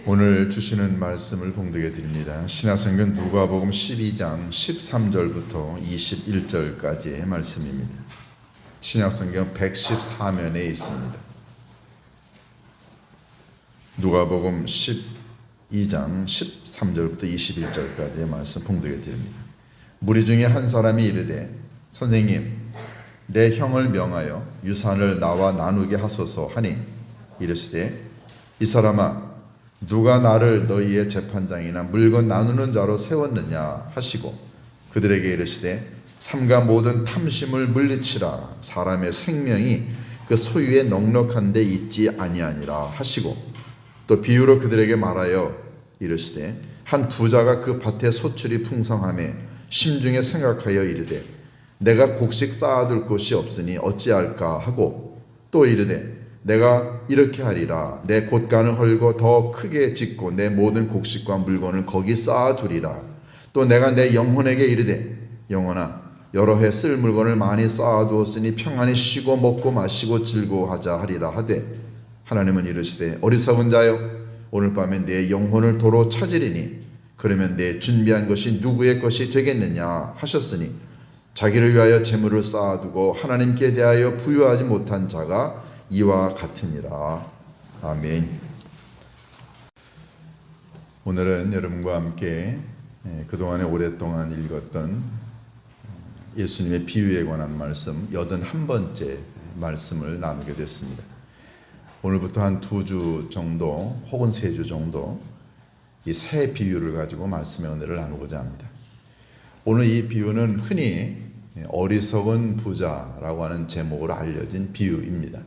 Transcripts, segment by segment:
오늘 주시는 말씀을 봉독해 드립니다. 신약성경 누가복음 12장 13절부터 21절까지의 말씀입니다. 신약성경 114면에 있습니다. 누가복음 12장 13절부터 21절까지의 말씀 봉독해 드립니다. 무리 중에 한 사람이 이르되 선생님 내 형을 명하여 유산을 나와 나누게 하소서 하니 이르시되 이 사람아 누가 나를 너희의 재판장이나 물건 나누는 자로 세웠느냐 하시고 그들에게 이르시되 삼가 모든 탐심을 물리치라 사람의 생명이 그 소유에 넉넉한 데 있지 아니하니라 하시고 또 비유로 그들에게 말하여 이르시되 한 부자가 그 밭에 소출이 풍성하매 심중에 생각하여 이르되 내가 곡식 쌓아둘 곳이 없으니 어찌할까 하고 또 이르되 내가 이렇게 하리라 내 곳간을 헐고 더 크게 짓고 내 모든 곡식과 물건을 거기 쌓아두리라 또 내가 내 영혼에게 이르되 영혼아 여러 해 쓸 물건을 많이 쌓아두었으니 평안히 쉬고 먹고 마시고 즐거워하자 하리라 하되 하나님은 이르시되 어리석은 자여 오늘 밤에 내 영혼을 도로 찾으리니 그러면 내 준비한 것이 누구의 것이 되겠느냐 하셨으니 자기를 위하여 재물을 쌓아두고 하나님께 대하여 부유하지 못한 자가 이와 같으니라. 아멘. 오늘은 여러분과 함께 그동안에 오랫동안 읽었던 예수님의 비유에 관한 말씀 81번째 말씀을 나누게 됐습니다. 오늘부터 한 2주 정도 혹은 3주 정도 이 세 비유를 가지고 말씀의 은혜를 나누고자 합니다. 오늘 이 비유는 흔히 어리석은 부자라고 하는 제목으로 알려진 비유입니다.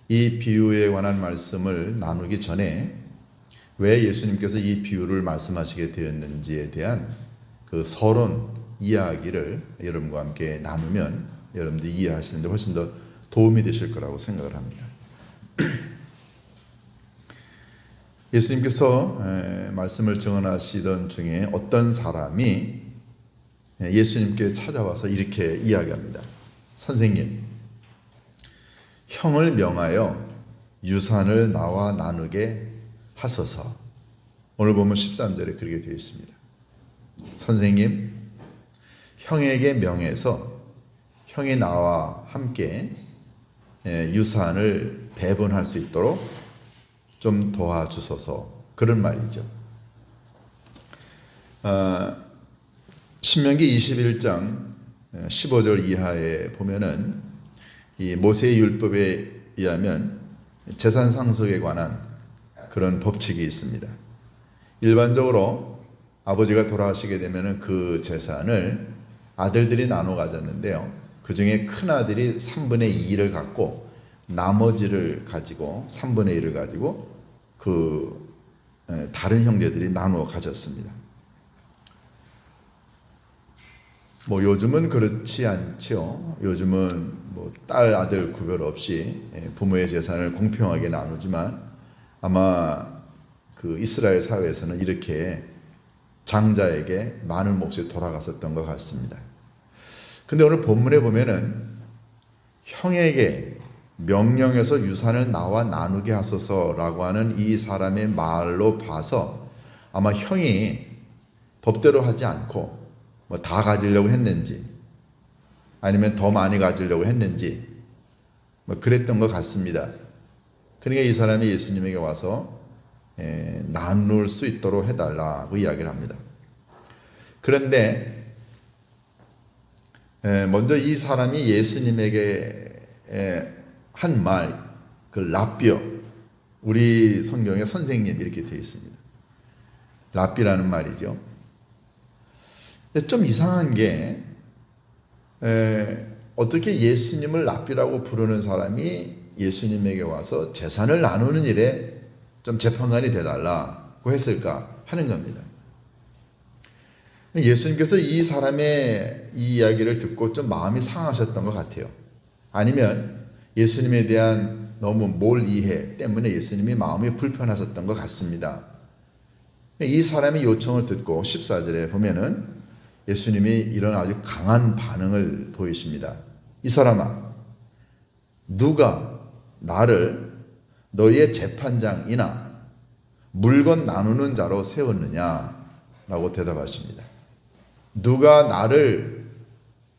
이 비유에 관한 말씀을 나누기 전에 왜 예수님께서 이 비유를 말씀하시게 되었는지에 대한 그 서론 이야기를 여러분과 함께 나누면 여러분들이 이해하시는 데 훨씬 더 도움이 되실 거라고 생각을 합니다. 예수님께서 말씀을 증언하시던 중에 어떤 사람이 예수님께 찾아와서 이렇게 이야기합니다. 선생님, 형을 명하여 유산을 나와 나누게 하소서. 오늘 보면 13절에 그렇게 되어 있습니다. 선생님, 형에게 명해서 형이 나와 함께 유산을 배분할 수 있도록 좀 도와주소서. 그런 말이죠. 신명기 21장 15절 이하에 보면은 이 모세의 율법에 의하면 재산 상속에 관한 그런 법칙이 있습니다. 일반적으로 아버지가 돌아가시게 되면 그 재산을 아들들이 나눠 가졌는데요. 그 중에 큰 아들이 3분의 2를 갖고 나머지를 가지고 3분의 1을 가지고 그 다른 형제들이 나누어 가졌습니다. 뭐 요즘은 그렇지 않죠. 요즘은 뭐 딸 아들 구별 없이 부모의 재산을 공평하게 나누지만 아마 그 이스라엘 사회에서는 이렇게 장자에게 많은 몫이 돌아갔었던 것 같습니다. 근데 오늘 본문에 보면은 형에게 명령해서 유산을 나와 나누게 하소서라고 하는 이 사람의 말로 봐서 아마 형이 법대로 하지 않고 뭐 다 가지려고 했는지 아니면 더 많이 가지려고 했는지 뭐 그랬던 것 같습니다. 그러니까 이 사람이 예수님에게 와서 나눌 수 있도록 해달라고 이야기를 합니다. 그런데 먼저 이 사람이 예수님에게 한 말, 그 랍비어, 우리 성경에 선생님 이렇게 되어 있습니다. 랍비라는 말이죠. 좀 이상한 게 어떻게 예수님을 랍비라고 부르는 사람이 예수님에게 와서 재산을 나누는 일에 좀 재판관이 되달라고 했을까 하는 겁니다. 예수님께서 이 사람의 이 이야기를 듣고 좀 마음이 상하셨던 것 같아요. 아니면 예수님에 대한 너무 몰 이해 때문에 예수님이 마음이 불편하셨던 것 같습니다. 이 사람의 요청을 듣고 14절에 보면은 예수님이 이런 아주 강한 반응을 보이십니다. 이 사람아, 누가 나를 너희의 재판장이나 물건 나누는 자로 세웠느냐라고 대답하십니다. 누가 나를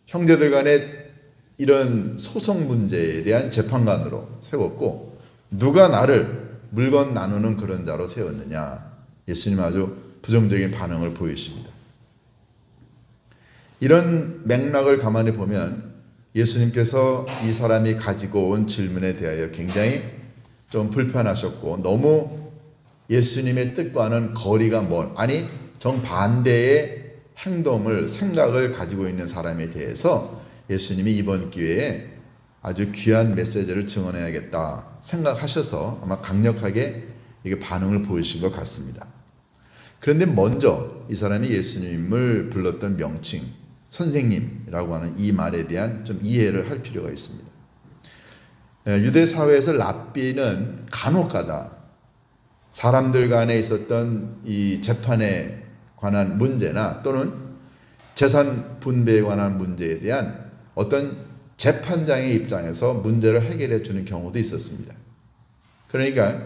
형제들 간에 이런 소송 문제에 대한 재판관으로 세웠고 누가 나를 물건 나누는 그런 자로 세웠느냐. 예수님 아주 부정적인 반응을 보이십니다. 이런 맥락을 가만히 보면 예수님께서 이 사람이 가지고 온 질문에 대하여 굉장히 좀 불편하셨고 너무 예수님의 뜻과는 거리가 먼, 아니 정반대의 행동을, 생각을 가지고 있는 사람에 대해서 예수님이 이번 기회에 아주 귀한 메시지를 증언해야겠다 생각하셔서 아마 강력하게 이게 반응을 보이신 것 같습니다. 그런데 먼저 이 사람이 예수님을 불렀던 명칭, 선생님이라고 하는 이 말에 대한 좀 이해를 할 필요가 있습니다. 유대 사회에서 랍비는 간혹가다 사람들 간에 있었던 이 재판에 관한 문제나 또는 재산 분배에 관한 문제에 대한 어떤 재판장의 입장에서 문제를 해결해 주는 경우도 있었습니다. 그러니까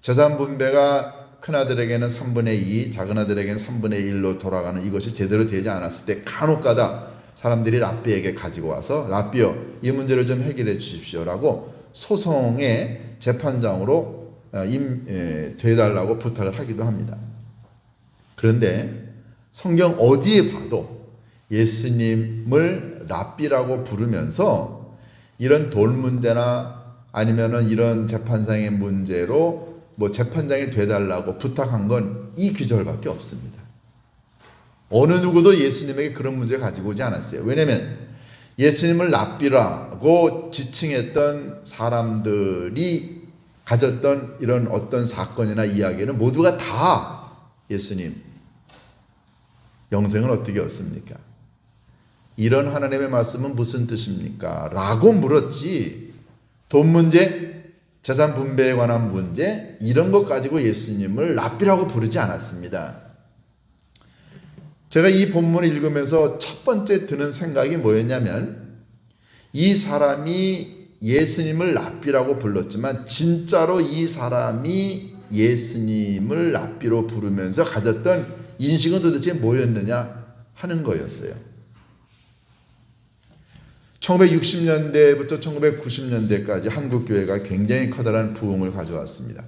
재산 분배가 큰아들에게는 3분의 2, 작은아들에게는 3분의 1로 돌아가는 이것이 제대로 되지 않았을 때 간혹가다 사람들이 랍비에게 가지고 와서 랍비여 이 문제를 좀 해결해 주십시오라고 소송의 재판장으로 되달라고 부탁을 하기도 합니다. 그런데 성경 어디에 봐도 예수님을 랍비라고 부르면서 이런 돌 문제나 아니면은 이런 재판상의 문제로 뭐 재판장이 되달라고 부탁한 건 이 구절밖에 없습니다. 어느 누구도 예수님에게 그런 문제 가지고 오지 않았어요. 왜냐하면 예수님을 랍비라고 지칭했던 사람들이 가졌던 이런 어떤 사건이나 이야기는 모두가 다 예수님 영생은 어떻게 얻습니까? 이런 하나님의 말씀은 무슨 뜻입니까? 라고 물었지 돈 문제, 재산 분배에 관한 문제 이런 것 가지고 예수님을 랍비라고 부르지 않았습니다. 제가 이 본문을 읽으면서 첫 번째 드는 생각이 뭐였냐면 이 사람이 예수님을 랍비라고 불렀지만 진짜로 이 사람이 예수님을 랍비로 부르면서 가졌던 인식은 도대체 뭐였느냐 하는 거였어요. 1960년대부터 1990년대까지 한국교회가 굉장히 커다란 부흥을 가져왔습니다.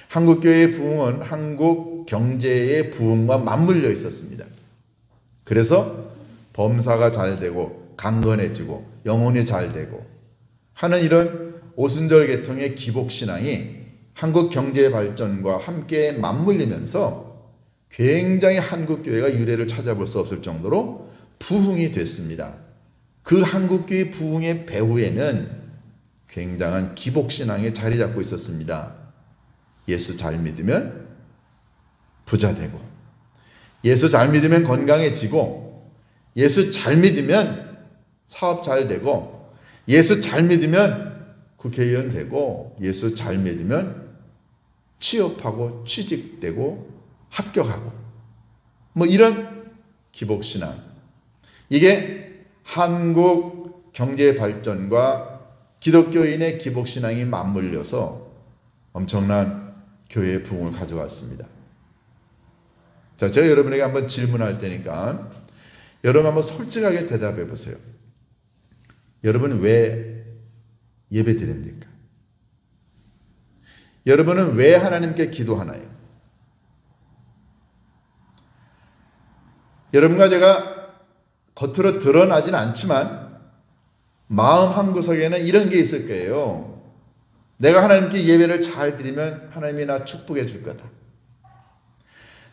한국교회의 부흥은 한국 경제의 부흥과 맞물려 있었습니다. 그래서 범사가 잘 되고 강건해지고 영혼이 잘 되고 하는 이런 오순절 계통의 기복신앙이 한국 경제의 발전과 함께 맞물리면서 굉장히 한국교회가 유래를 찾아볼 수 없을 정도로 부흥이 됐습니다. 그 한국교회 부흥의 배후에는 굉장한 기복신앙이 자리 잡고 있었습니다. 예수 잘 믿으면 부자 되고 예수 잘 믿으면 건강해지고 예수 잘 믿으면 사업 잘 되고 예수 잘 믿으면 국회의원 되고 예수 잘 믿으면 취업하고 취직되고 합격하고 뭐 이런 기복신앙 이게 한국 경제 발전과 기독교인의 기복신앙이 맞물려서 엄청난 교회의 부흥을 가져왔습니다. 자, 제가 여러분에게 한번 질문할 테니까 여러분 한번 솔직하게 대답해 보세요. 여러분은 왜 예배 드립니까? 여러분은 왜 하나님께 기도하나요? 여러분과 제가 겉으로 드러나진 않지만 마음 한구석에는 이런 게 있을 거예요. 내가 하나님께 예배를 잘 드리면 하나님이 나 축복해 줄 거다.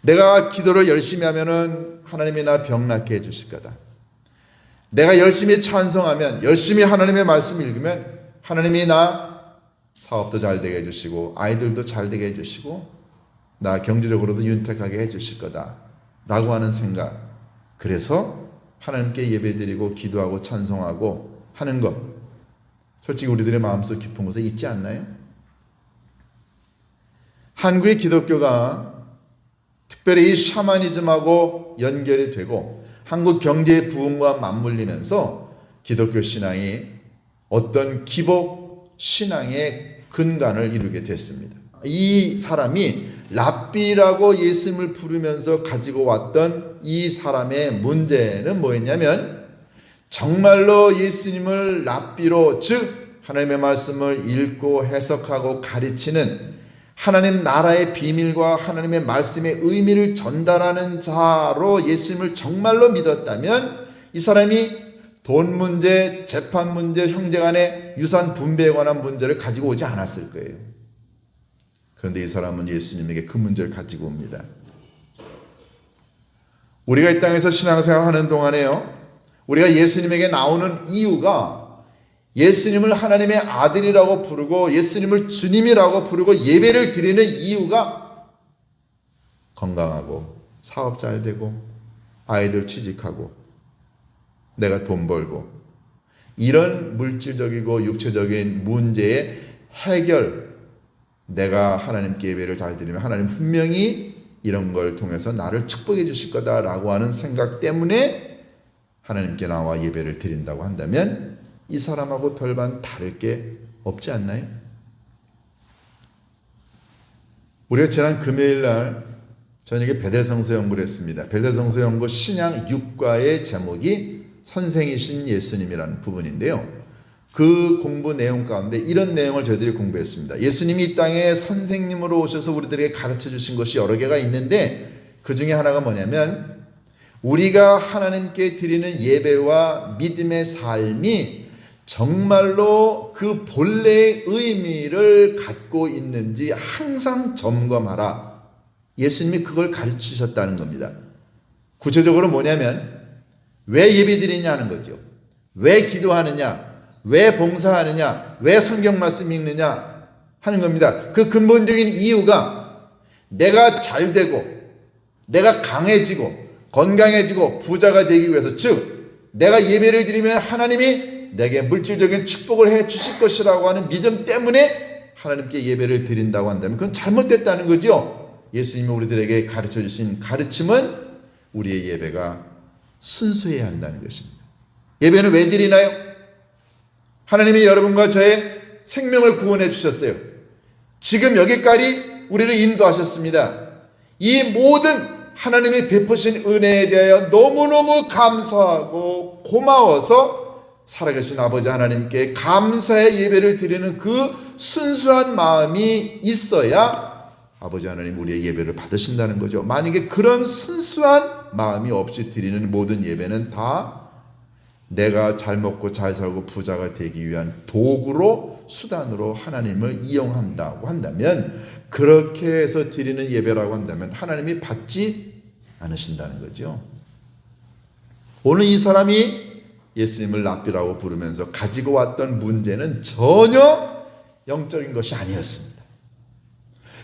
내가 기도를 열심히 하면은 하나님이 나 병 낫게 해 주실 거다. 내가 열심히 찬송하면 열심히 하나님의 말씀 읽으면 하나님이 나 사업도 잘 되게 해 주시고 아이들도 잘 되게 해 주시고 나 경제적으로도 윤택하게 해 주실 거다 라고 하는 생각. 그래서 하나님께 예배드리고 기도하고 찬송하고 하는 것 솔직히 우리들의 마음속 깊은 곳에 있지 않나요? 한국의 기독교가 특별히 이 샤머니즘하고 연결이 되고 한국 경제의 부흥과 맞물리면서 기독교 신앙이 어떤 기복 신앙의 근간을 이루게 됐습니다. 이 사람이 랍비라고 예수님을 부르면서 가지고 왔던 이 사람의 문제는 뭐였냐면, 정말로 예수님을 랍비로, 즉 하나님의 말씀을 읽고 해석하고 가르치는 하나님 나라의 비밀과 하나님의 말씀의 의미를 전달하는 자로 예수님을 정말로 믿었다면, 이 사람이 돈 문제, 재판 문제, 형제간의 유산 분배에 관한 문제를 가지고 오지 않았을 거예요. 그런데 이 사람은 예수님에게 그 문제를 가지고 옵니다. 우리가 이 땅에서 신앙생활 하는 동안에요, 우리가 예수님에게 나오는 이유가 예수님을 하나님의 아들이라고 부르고 예수님을 주님이라고 부르고 예배를 드리는 이유가 건강하고 사업 잘 되고 아이들 취직하고 내가 돈 벌고 이런 물질적이고 육체적인 문제의 해결, 내가 하나님께 예배를 잘 드리면 하나님 분명히 이런 걸 통해서 나를 축복해 주실 거다라고 하는 생각 때문에 하나님께 나와 예배를 드린다고 한다면 이 사람하고 별반 다를 게 없지 않나요? 우리가 지난 금요일 날 저녁에 베델성서 연구를 했습니다. 베델성서 연구 신약 6과의 제목이 선생이신 예수님이라는 부분인데요. 그 공부 내용 가운데 이런 내용을 저희들이 공부했습니다. 예수님이 이 땅에 선생님으로 오셔서 우리들에게 가르쳐 주신 것이 여러 개가 있는데, 그 중에 하나가 뭐냐면, 우리가 하나님께 드리는 예배와 믿음의 삶이 정말로 그 본래의 의미를 갖고 있는지 항상 점검하라. 예수님이 그걸 가르치셨다는 겁니다. 구체적으로 뭐냐면, 왜 예배드리냐 하는 거죠. 왜 기도하느냐, 왜 봉사하느냐, 왜 성경 말씀 읽느냐 하는 겁니다. 그 근본적인 이유가 내가 잘 되고 내가 강해지고 건강해지고 부자가 되기 위해서, 즉 내가 예배를 드리면 하나님이 내게 물질적인 축복을 해 주실 것이라고 하는 믿음 때문에 하나님께 예배를 드린다고 한다면 그건 잘못됐다는 거죠. 예수님이 우리들에게 가르쳐 주신 가르침은 우리의 예배가 순수해야 한다는 것입니다. 예배는 왜 드리나요? 하나님이 여러분과 저의 생명을 구원해 주셨어요. 지금 여기까지 우리를 인도하셨습니다. 이 모든 하나님이 베푸신 은혜에 대하여 너무너무 감사하고 고마워서 살아계신 아버지 하나님께 감사의 예배를 드리는 그 순수한 마음이 있어야 아버지 하나님 우리의 예배를 받으신다는 거죠. 만약에 그런 순수한 마음이 없이 드리는 모든 예배는 다 내가 잘 먹고 잘 살고 부자가 되기 위한 도구로, 수단으로 하나님을 이용한다고 한다면, 그렇게 해서 드리는 예배라고 한다면 하나님이 받지 않으신다는 거죠. 오늘 이 사람이 예수님을 랍비라고 부르면서 가지고 왔던 문제는 전혀 영적인 것이 아니었습니다.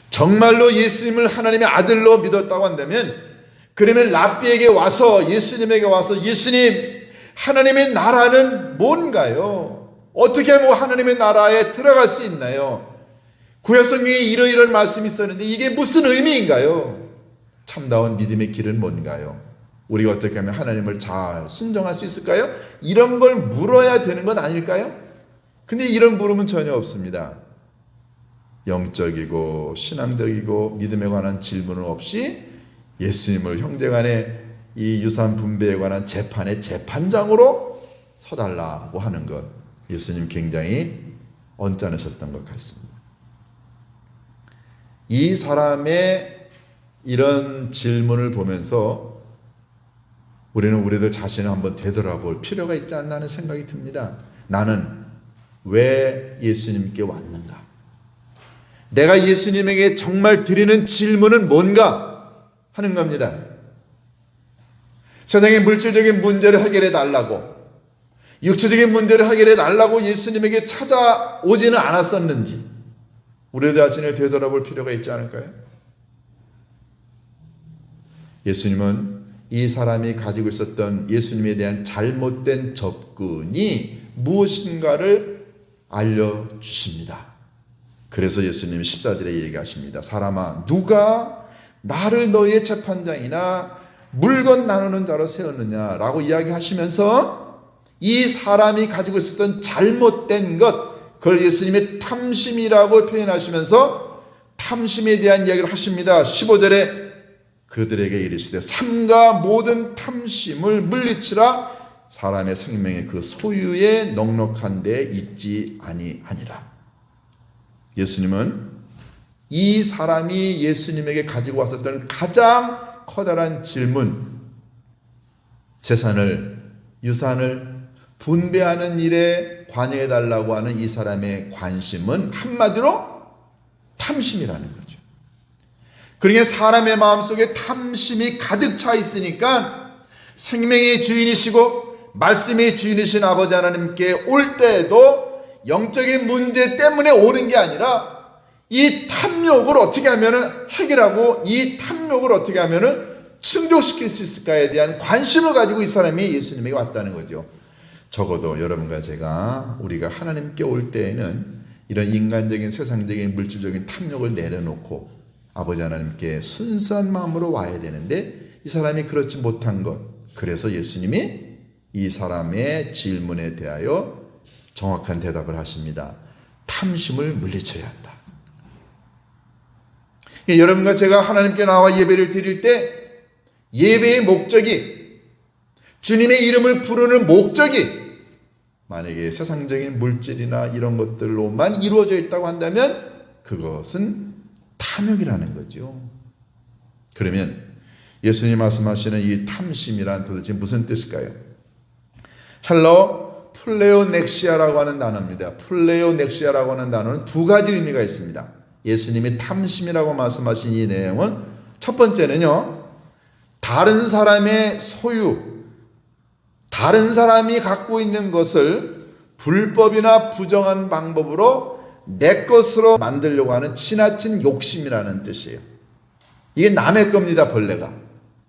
정말로 예수님을 하나님의 아들로 믿었다고 한다면, 그러면 랍비에게 와서, 예수님에게 와서, 예수님, 하나님의 나라는 뭔가요? 어떻게 하나님의 나라에 들어갈 수 있나요? 구약성경에 이러이러한 말씀이 있었는데 이게 무슨 의미인가요? 참다운 믿음의 길은 뭔가요? 우리가 어떻게 하면 하나님을 잘 순종할 수 있을까요? 이런 걸 물어야 되는 건 아닐까요? 근데 이런 물음은 전혀 없습니다. 영적이고 신앙적이고 믿음에 관한 질문은 없이 예수님을 형제간의 이 유산 분배에 관한 재판의 재판장으로 서달라고 하는 것, 예수님 굉장히 언짢으셨던 것 같습니다. 이 사람의 이런 질문을 보면서 우리는 우리들 자신을 한번 되돌아볼 필요가 있지 않나 하는 생각이 듭니다. 나는 왜 예수님께 왔는가? 내가 예수님에게 정말 드리는 질문은 뭔가 하는 겁니다. 세상의 물질적인 문제를 해결해 달라고, 육체적인 문제를 해결해 달라고 예수님에게 찾아오지는 않았었는지 우리 자신을 되돌아볼 필요가 있지 않을까요? 예수님은 이 사람이 가지고 있었던 예수님에 대한 잘못된 접근이 무엇인가를 알려주십니다. 그래서 예수님이 14절에 얘기하십니다. 사람아, 누가 나를 너희의 재판장이나 물건 나누는 자로 세웠느냐라고 이야기하시면서 이 사람이 가지고 있었던 잘못된 것, 그걸 예수님의 탐심이라고 표현하시면서 탐심에 대한 이야기를 하십니다. 15절에 그들에게 이르시되 삼가 모든 탐심을 물리치라. 사람의 생명의 그 소유에 넉넉한 데 있지 아니하니라. 예수님은 이 사람이 예수님에게 가지고 왔었던 가장 커다란 질문, 재산을, 유산을 분배하는 일에 관여해달라고 하는 이 사람의 관심은 한마디로 탐심이라는 거죠. 그러니까 사람의 마음속에 탐심이 가득 차 있으니까 생명의 주인이시고 말씀의 주인이신 아버지 하나님께 올 때에도 영적인 문제 때문에 오는 게 아니라 이 탐욕을 어떻게 하면 해결하고 이 탐욕을 어떻게 하면 충족시킬 수 있을까에 대한 관심을 가지고 이 사람이 예수님에게 왔다는 거죠. 적어도 여러분과 제가 우리가 하나님께 올 때에는 이런 인간적인 세상적인 물질적인 탐욕을 내려놓고 아버지 하나님께 순수한 마음으로 와야 되는데 이 사람이 그렇지 못한 것, 그래서 예수님이 이 사람의 질문에 대하여 정확한 대답을 하십니다. 탐심을 물리쳐야 한다. 여러분과 제가 하나님께 나와 예배를 드릴 때 예배의 목적이, 주님의 이름을 부르는 목적이 만약에 세상적인 물질이나 이런 것들로만 이루어져 있다고 한다면 그것은 탐욕이라는 거죠. 그러면 예수님 말씀하시는 이 탐심이란 도대체 무슨 뜻일까요? 헬러 플레오넥시아라고 하는 단어입니다. 플레오넥시아라고 하는 단어는 두 가지 의미가 있습니다. 예수님이 탐심이라고 말씀하신 이 내용은 첫 번째는요, 다른 사람의 소유, 다른 사람이 갖고 있는 것을 불법이나 부정한 방법으로 내 것으로 만들려고 하는 지나친 욕심이라는 뜻이에요. 이게 남의 겁니다, 본래가.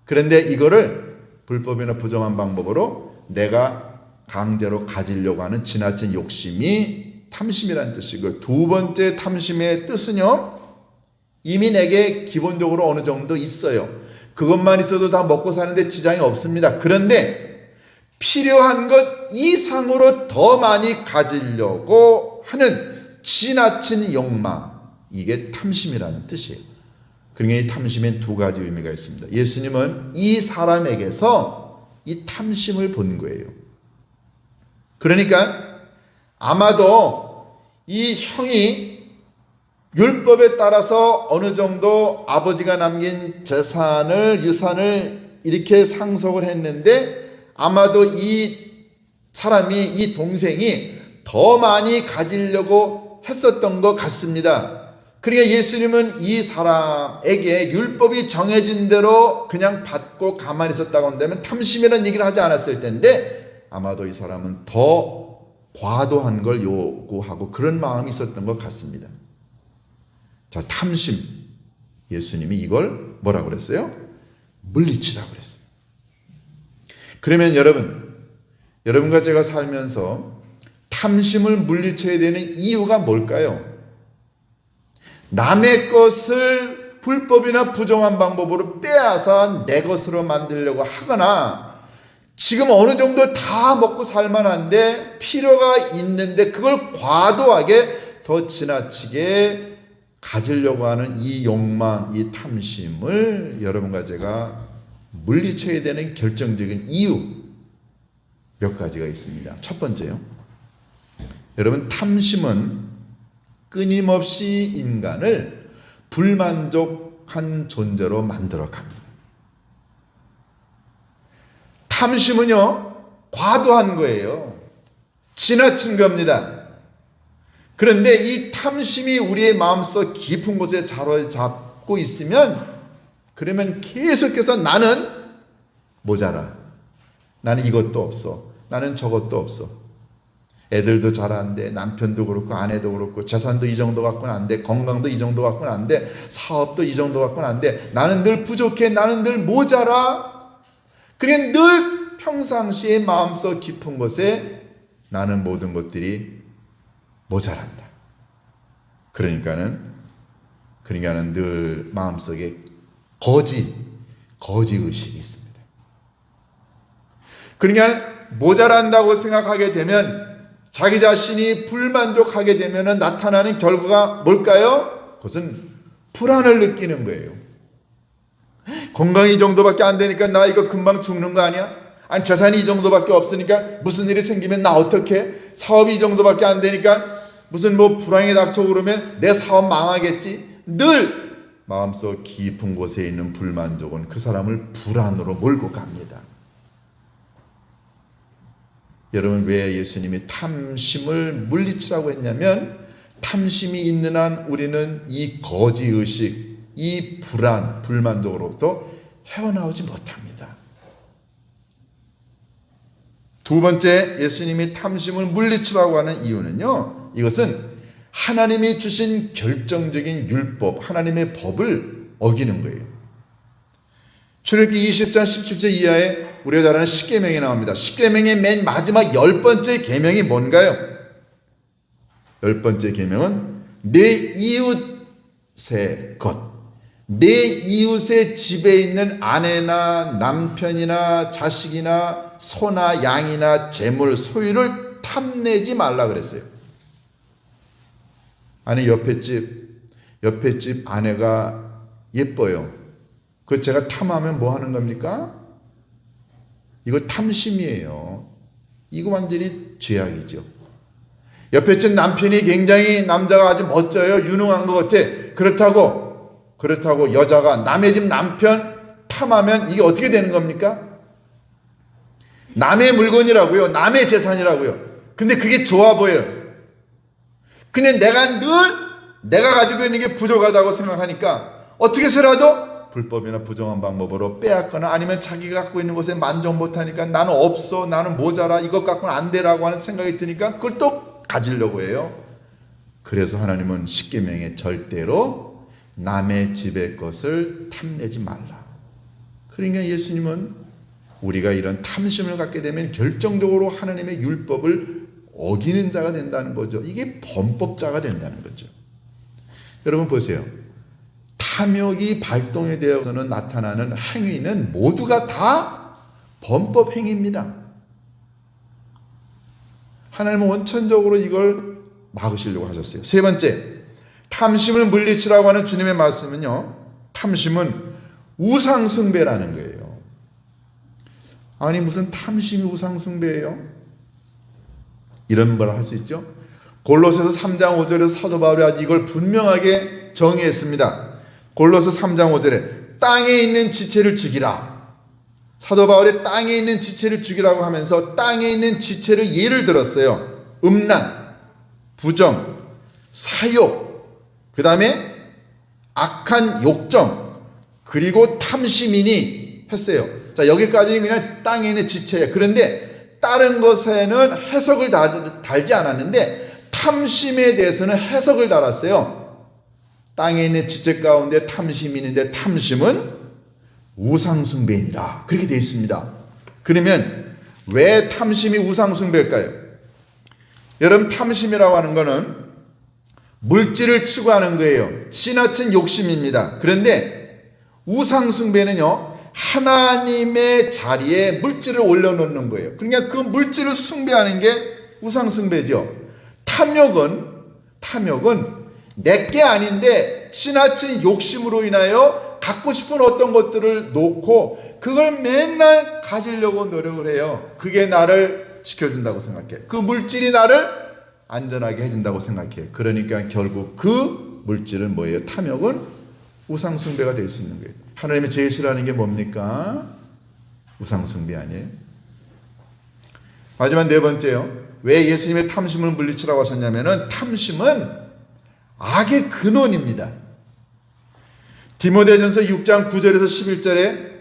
그런데 이거를 불법이나 부정한 방법으로 내가 강제로 가지려고 하는 지나친 욕심이 탐심이라는 뜻이고, 두 번째 탐심의 뜻은요, 이미 내게 기본적으로 어느 정도 있어요. 그것만 있어도 다 먹고 사는데 지장이 없습니다. 그런데 필요한 것 이상으로 더 많이 가지려고 하는 지나친 욕망, 이게 탐심이라는 뜻이에요. 그러니까 이 탐심엔 두 가지 의미가 있습니다. 예수님은 이 사람에게서 이 탐심을 본 거예요. 그러니까 아마도 이 형이 율법에 따라서 어느 정도 아버지가 남긴 재산을, 유산을 이렇게 상속을 했는데 아마도 이 사람이, 이 동생이 더 많이 가지려고 했었던 것 같습니다. 그러니까 예수님은 이 사람에게 율법이 정해진 대로 그냥 받고 가만히 있었다고 한다면 탐심이라는 얘기를 하지 않았을 텐데 아마도 이 사람은 더 과도한 걸 요구하고 그런 마음이 있었던 것 같습니다. 자, 탐심. 예수님이 이걸 뭐라고 그랬어요? 물리치라고 그랬어요. 그러면 여러분과 제가 살면서 탐심을 물리쳐야 되는 이유가 뭘까요? 남의 것을 불법이나 부정한 방법으로 빼앗아 내 것으로 만들려고 하거나 지금 어느 정도 다 먹고 살만한데 필요가 있는데 그걸 과도하게 더 지나치게 가지려고 하는 이 욕망, 이 탐심을 여러분과 제가 물리쳐야 되는 결정적인 이유 몇 가지가 있습니다. 첫 번째요. 여러분, 탐심은 끊임없이 인간을 불만족한 존재로 만들어 갑니다. 탐심은요, 과도한 거예요. 지나친 겁니다. 그런데 이 탐심이 우리의 마음속 깊은 곳에 자리 잡고 있으면 그러면 계속해서 나는 모자라. 나는 이것도 없어. 나는 저것도 없어. 애들도 잘 안 돼. 남편도 그렇고 아내도 그렇고 재산도 이 정도 갖고는 안 돼. 건강도 이 정도 갖고는 안 돼. 사업도 이 정도 갖고는 안 돼. 나는 늘 부족해. 나는 늘 모자라. 그냥 늘 평상시의 마음속 깊은 곳에 나는 모든 것들이 모자란다. 그러니까는 늘 마음속에 거지 의식이 있습니다. 그러니까 모자란다고 생각하게 되면 자기 자신이 불만족하게 되면 나타나는 결과가 뭘까요? 그것은 불안을 느끼는 거예요. 건강이 이 정도밖에 안 되니까 나 이거 금방 죽는 거 아니야? 아니 재산이 이 정도밖에 없으니까 무슨 일이 생기면 나 어떡해? 사업이 이 정도밖에 안 되니까 무슨 뭐 불황이 닥쳐 그러면 내 사업 망하겠지? 늘 마음속 깊은 곳에 있는 불만족은 그 사람을 불안으로 몰고 갑니다. 여러분, 왜 예수님이 탐심을 물리치라고 했냐면 탐심이 있는 한 우리는 이 거지의식, 이 불안, 불만족으로부터 헤어나오지 못합니다. 두 번째, 예수님이 탐심을 물리치라고 하는 이유는요, 이것은 하나님이 주신 결정적인 율법, 하나님의 법을 어기는 거예요. 출애굽기 20장 17절 이하에 우리가 잘 아는 십계명이 나옵니다. 십계명의 맨 마지막 10번째 계명이 뭔가요? 10번째 계명은 내 이웃의 것, 내 이웃의 집에 있는 아내나 남편이나 자식이나 소나 양이나 재물, 소유를 탐내지 말라 그랬어요. 아니 옆에 집 아내가 예뻐요. 그 제가 탐하면 뭐 하는 겁니까? 이거 탐심이에요. 이거 완전히 죄악이죠. 옆에 집 남편이 굉장히 남자가 아주 멋져요. 유능한 것 같아. 그렇다고 여자가 남의 집 남편 탐하면 이게 어떻게 되는 겁니까? 남의 물건이라고요. 남의 재산이라고요. 근데 그게 좋아 보여요. 근데 내가 가지고 있는 게 부족하다고 생각하니까 어떻게 해서라도 불법이나 부정한 방법으로 빼앗거나 아니면 자기가 갖고 있는 것에 만족 못하니까 나는 없어, 나는 모자라, 이것 갖고는 안 되라고 하는 생각이 드니까 그걸 또 가지려고 해요. 그래서 하나님은 십계명에 절대로 남의 집의 것을 탐내지 말라. 그러니까 예수님은 우리가 이런 탐심을 갖게 되면 결정적으로 하나님의 율법을 어기는 자가 된다는 거죠. 이게 범법자가 된다는 거죠. 여러분 보세요. 탐욕이 발동이 되어서는 나타나는 행위는 모두가 다 범법 행위입니다. 하나님은 원천적으로 이걸 막으시려고 하셨어요. 세 번째, 탐심을 물리치라고 하는 주님의 말씀은요, 탐심은 우상숭배라는 거예요. 아니 무슨 탐심이 우상숭배예요? 이런 걸 할 수 있죠. 골로새서 3장 5절에서 사도 바울이 아주 이걸 분명하게 정의했습니다. 골로새 3장 5절에 땅에 있는 지체를 죽이라. 사도 바울이 땅에 있는 지체를 죽이라고 하면서 땅에 있는 지체를 예를 들었어요. 음란, 부정, 사욕, 그 다음에 악한 욕정, 그리고 탐심이니 했어요. 자, 여기까지는 그냥 땅에 있는 지체예요. 그런데 다른 것에는 해석을 달지 않았는데 탐심에 대해서는 해석을 달았어요. 땅에 있는 지체 가운데 탐심이 있는데 탐심은 우상숭배니라. 그렇게 되어 있습니다. 그러면 왜 탐심이 우상숭배일까요? 여러분, 탐심이라고 하는 것은 물질을 추구하는 거예요. 지나친 욕심입니다. 그런데 우상숭배는요, 하나님의 자리에 물질을 올려놓는 거예요. 그러니까 그 물질을 숭배하는 게 우상숭배죠. 탐욕은 내게 아닌데 지나친 욕심으로 인하여 갖고 싶은 어떤 것들을 놓고 그걸 맨날 가지려고 노력을 해요. 그게 나를 지켜준다고 생각해. 그 물질이 나를 안전하게 해준다고 생각해요. 그러니까 결국 그 물질은 뭐예요? 탐욕은 우상숭배가 될 수 있는 거예요. 하나님이 제일 싫어하는 게 뭡니까? 우상숭배 아니에요? 마지막 네 번째요. 왜 예수님의 탐심을 물리치라고 하셨냐면은 탐심은 악의 근원입니다. 디모데전서 6장 9절에서 11절에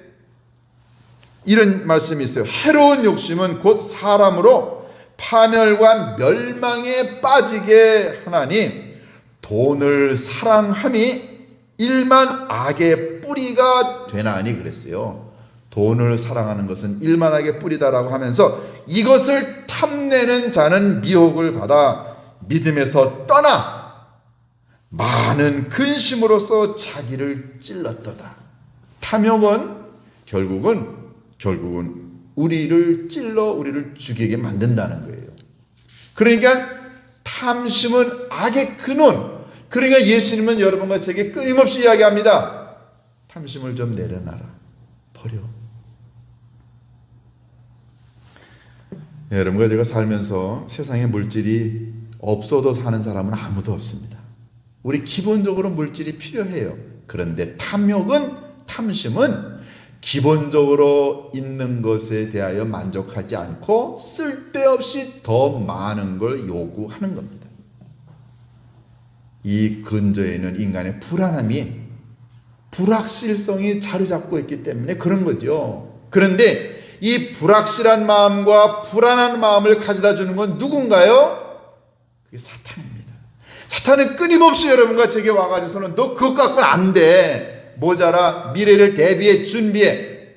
이런 말씀이 있어요. 해로운 욕심은 곧 사람으로 파멸과 멸망에 빠지게 하나니 돈을 사랑함이 일만 악의 뿌리가 되나니 그랬어요. 돈을 사랑하는 것은 일만 악의 뿌리다라고 하면서 이것을 탐내는 자는 미혹을 받아 믿음에서 떠나 많은 근심으로써 자기를 찔렀도다. 탐욕은 결국은 우리를 찔러 우리를 죽이게 만든다는 거예요. 그러니까 탐심은 악의 근원, 그러니까 예수님은 여러분과 제게 끊임없이 이야기합니다. 탐심을 좀 내려놔라. 버려. 여러분과 제가 살면서 세상에 물질이 없어도 사는 사람은 아무도 없습니다. 우리 기본적으로 물질이 필요해요. 그런데 탐심은 기본적으로 있는 것에 대하여 만족하지 않고 쓸데없이 더 많은 걸 요구하는 겁니다. 이 근저에는 인간의 불확실성이 자리 잡고 있기 때문에 그런 거죠. 그런데 이 불확실한 마음과 불안한 마음을 가져다 주는 건 누군가요? 그게 사탄입니다. 사탄은 끊임없이 여러분과 제게 와가지고서는 너 그것 갖고는 안 돼. 모자라, 미래를 대비해, 준비해.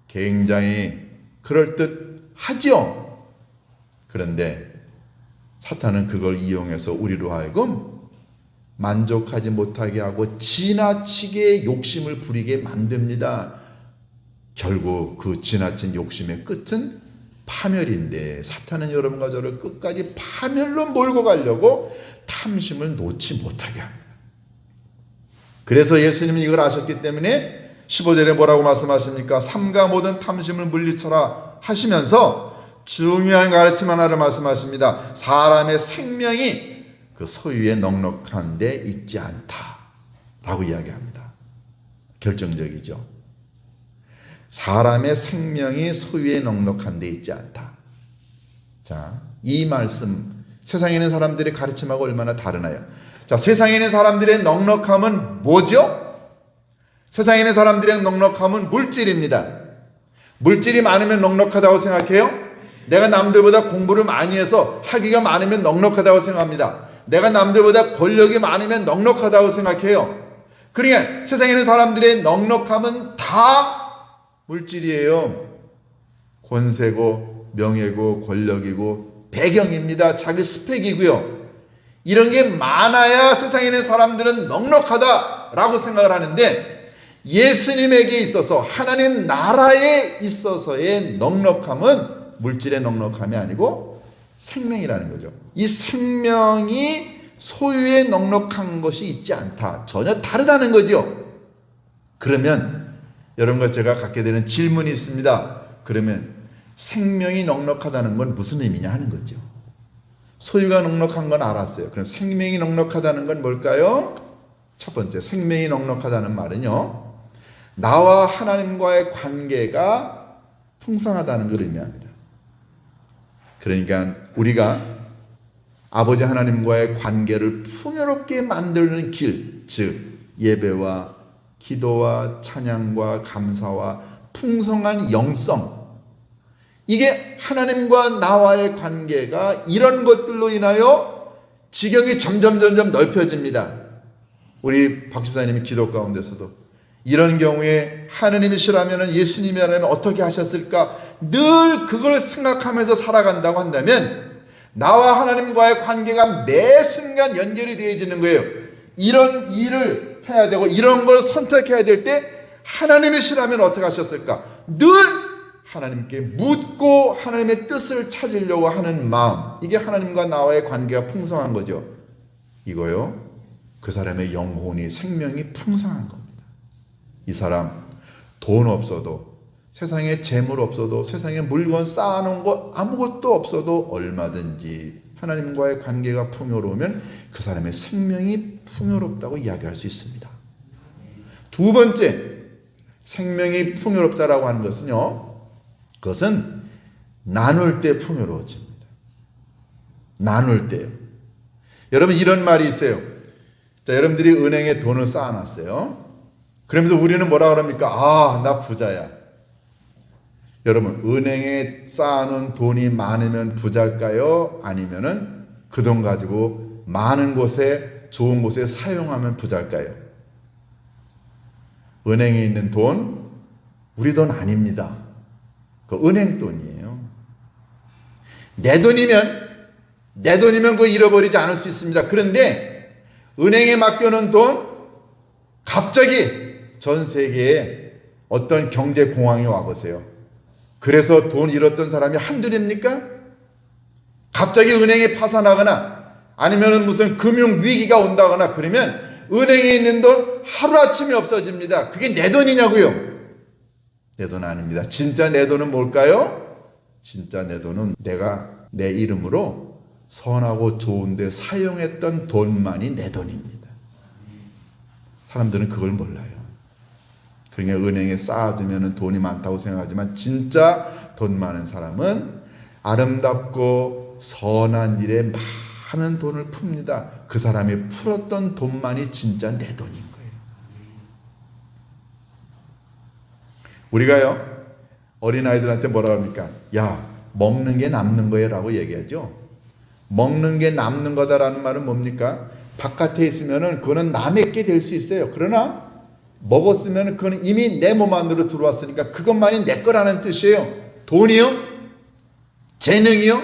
굉장히 그럴듯하죠. 그런데 사탄은 그걸 이용해서 우리로 하여금 만족하지 못하게 하고 지나치게 욕심을 부리게 만듭니다. 결국 그 지나친 욕심의 끝은 파멸인데 사탄은 여러분과 저를 끝까지 파멸로 몰고 가려고 탐심을 놓지 못하게 합니다. 그래서 예수님은 이걸 아셨기 때문에 15절에 뭐라고 말씀하십니까? 삼가 모든 탐심을 물리쳐라 하시면서 중요한 가르침 하나를 말씀하십니다. 사람의 생명이 그 소유에 넉넉한 데 있지 않다 라고 이야기합니다. 결정적이죠. 사람의 생명이 소유에 넉넉한 데 있지 않다. 자, 이 말씀 세상에 있는 사람들의 가르침하고 얼마나 다르나요? 자, 세상에 있는 사람들의 넉넉함은 뭐죠? 세상에 있는 사람들의 넉넉함은 물질입니다. 물질이 많으면 넉넉하다고 생각해요? 내가 남들보다 공부를 많이 해서 학위가 많으면 넉넉하다고 생각합니다. 내가 남들보다 권력이 많으면 넉넉하다고 생각해요. 그러니까 세상에 있는 사람들의 넉넉함은 다 물질이에요. 권세고 명예고 권력이고 배경입니다. 자기 스펙이고요. 이런 게 많아야 세상에 있는 사람들은 넉넉하다라고 생각을 하는데 예수님에게 있어서 하나님 나라에 있어서의 넉넉함은 물질의 넉넉함이 아니고 생명이라는 거죠. 이 생명이 소유에 넉넉한 것이 있지 않다. 전혀 다르다는 거죠. 그러면 여러분과 제가 갖게 되는 질문이 있습니다. 그러면 생명이 넉넉하다는 건 무슨 의미냐 하는 거죠. 소유가 넉넉한 건 알았어요. 그럼 생명이 넉넉하다는 건 뭘까요? 첫 번째, 생명이 넉넉하다는 말은요, 나와 하나님과의 관계가 풍성하다는 걸 의미합니다. 그러니까 우리가 아버지 하나님과의 관계를 풍요롭게 만드는 길, 즉 예배와 기도와 찬양과 감사와 풍성한 영성, 이게 하나님과 나와의 관계가 이런 것들로 인하여 지경이 점점 넓혀집니다. 우리 박 집사님이 기도 가운데서도 이런 경우에 하느님이시라면 예수님이라면 어떻게 하셨을까 늘 그걸 생각하면서 살아간다고 한다면 나와 하나님과의 관계가 매 순간 연결이 되어지는 거예요. 이런 일을 해야 되고 이런 걸 선택해야 될 때 하나님이시라면 어떻게 하셨을까 늘 하나님께 묻고 하나님의 뜻을 찾으려고 하는 마음, 이게 하나님과 나와의 관계가 풍성한 거죠. 이거요, 그 사람의 영혼이 생명이 풍성한 겁니다. 이 사람 돈 없어도, 세상에 재물 없어도, 세상에 물건 쌓아놓은 거 아무것도 없어도 얼마든지 하나님과의 관계가 풍요로우면 그 사람의 생명이 풍요롭다고 이야기할 수 있습니다. 두 번째, 생명이 풍요롭다라고 하는 것은요, 그것은 나눌 때 풍요로워집니다. 나눌 때요. 여러분, 이런 말이 있어요. 자, 여러분들이 은행에 돈을 쌓아놨어요. 그러면서 우리는 뭐라 그럽니까? 아, 나 부자야. 여러분, 은행에 쌓아놓은 돈이 많으면 부자일까요? 아니면은 그 돈 가지고 많은 곳에, 좋은 곳에 사용하면 부자일까요? 은행에 있는 돈, 우리 돈 아닙니다. 그 은행 돈이에요. 내 돈이면 그거 잃어버리지 않을 수 있습니다. 그런데 은행에 맡겨놓은 돈, 갑자기 전 세계에 어떤 경제 공황이 와보세요. 그래서 돈 잃었던 사람이 한둘입니까? 갑자기 은행이 파산하거나 아니면 무슨 금융 위기가 온다거나 그러면 은행에 있는 돈 하루아침에 없어집니다. 그게 내 돈이냐고요? 내 돈 아닙니다. 진짜 내 돈은 뭘까요? 진짜 내 돈은 내가 내 이름으로 선하고 좋은 데 사용했던 돈만이 내 돈입니다. 사람들은 그걸 몰라요. 그러니까 은행에 쌓아두면 돈이 많다고 생각하지만 진짜 돈 많은 사람은 아름답고 선한 일에 많은 돈을 풉니다. 그 사람이 풀었던 돈만이 진짜 내 돈인 거예요. 우리가요 어린아이들한테 뭐라고 합니까? 야, 먹는 게 남는 거야 라고 얘기하죠. 먹는 게 남는 거다라는 말은 뭡니까? 바깥에 있으면은 그거는 남의 게 될 수 있어요. 그러나 먹었으면 그건 이미 내 몸 안으로 들어왔으니까 그것만이 내 거라는 뜻이에요. 돈이요? 재능이요?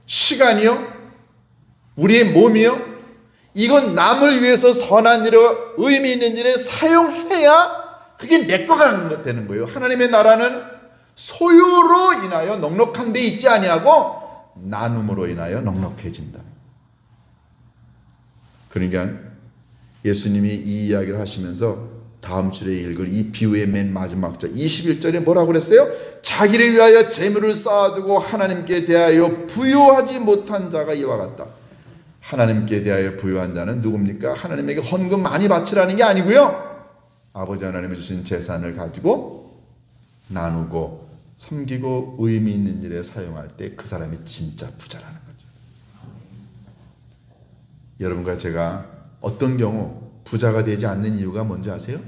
시간이요? 우리의 몸이요? 이건 남을 위해서 선한 일에 의미 있는 일에 사용해야 그게 내 거가 되는 거예요. 하나님의 나라는 소유로 인하여 넉넉한 데 있지 아니하고 나눔으로 인하여 넉넉해진다. 그러니까 예수님이 이 이야기를 하시면서 다음 주에 읽을 이 비유의 맨 마지막 절 21절에 뭐라고 그랬어요? 자기를 위하여 재물을 쌓아두고 하나님께 대하여 부요하지 못한 자가 이와 같다. 하나님께 대하여 부요한 자는 누굽니까? 하나님에게 헌금 많이 바치라는 게 아니고요. 아버지 하나님이 주신 재산을 가지고 나누고 섬기고 의미 있는 일에 사용할 때 그 사람이 진짜 부자라는 거죠. 여러분과 제가 어떤 경우 부자가 되지 않는 이유가 뭔지 아세요?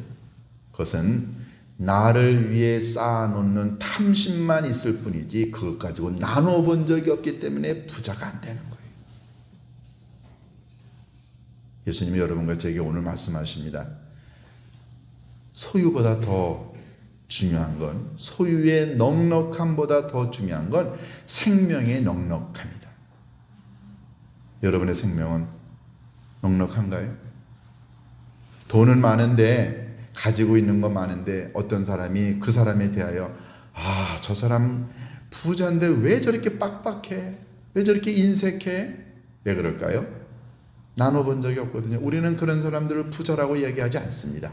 그것은 나를 위해 쌓아놓는 탐심만 있을 뿐이지 그것 가지고 나눠본 적이 없기 때문에 부자가 안 되는 거예요. 예수님이 여러분과 제게 오늘 말씀하십니다. 소유보다 더 중요한 건, 소유의 넉넉함보다 더 중요한 건 생명의 넉넉함이다. 여러분의 생명은 넉넉한가요? 돈은 많은데, 가지고 있는 건 많은데 어떤 사람이 그 사람에 대하여 저 사람 부자인데 왜 저렇게 빡빡해? 왜 저렇게 인색해? 왜 그럴까요? 나눠본 적이 없거든요. 우리는 그런 사람들을 부자라고 얘기하지 않습니다.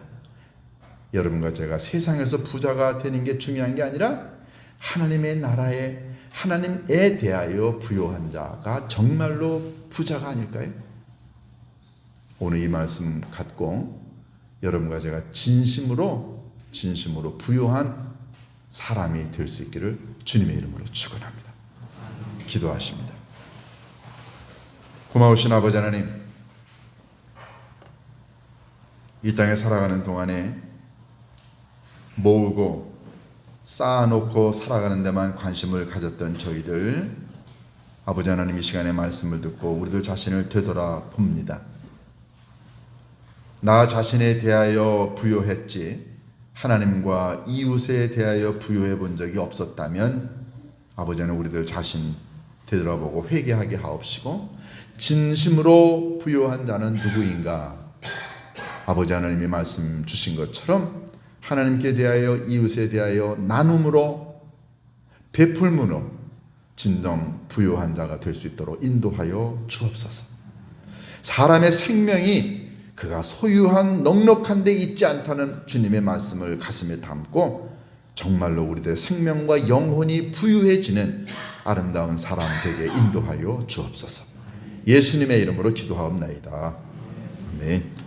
여러분과 제가 세상에서 부자가 되는 게 중요한 게 아니라 하나님의 나라에 하나님에 대하여 부요한 자가 정말로 부자가 아닐까요? 오늘 이 말씀 갖고 여러분과 제가 진심으로 부요한 사람이 될 수 있기를 주님의 이름으로 축원합니다. 기도하십니다. 고마우신 아버지 하나님, 이 땅에 살아가는 동안에 모으고 쌓아놓고 살아가는 데만 관심을 가졌던 저희들, 아버지 하나님 이 시간에 말씀을 듣고 우리들 자신을 되돌아봅니다. 나 자신에 대하여 부요했지 하나님과 이웃에 대하여 부요해 본 적이 없었다면 아버지 하나님 우리들 자신 되돌아보고 회개하게 하옵시고, 진심으로 부요한 자는 누구인가? 아버지 하나님이 말씀 주신 것처럼 하나님께 대하여 이웃에 대하여 나눔으로 베풀므로 진정 부요한 자가 될 수 있도록 인도하여 주옵소서. 사람의 생명이 그가 소유한 넉넉한 데 있지 않다는 주님의 말씀을 가슴에 담고 정말로 우리들의 생명과 영혼이 부유해지는 아름다운 사람 되게 인도하여 주옵소서. 예수님의 이름으로 기도하옵나이다. 아멘.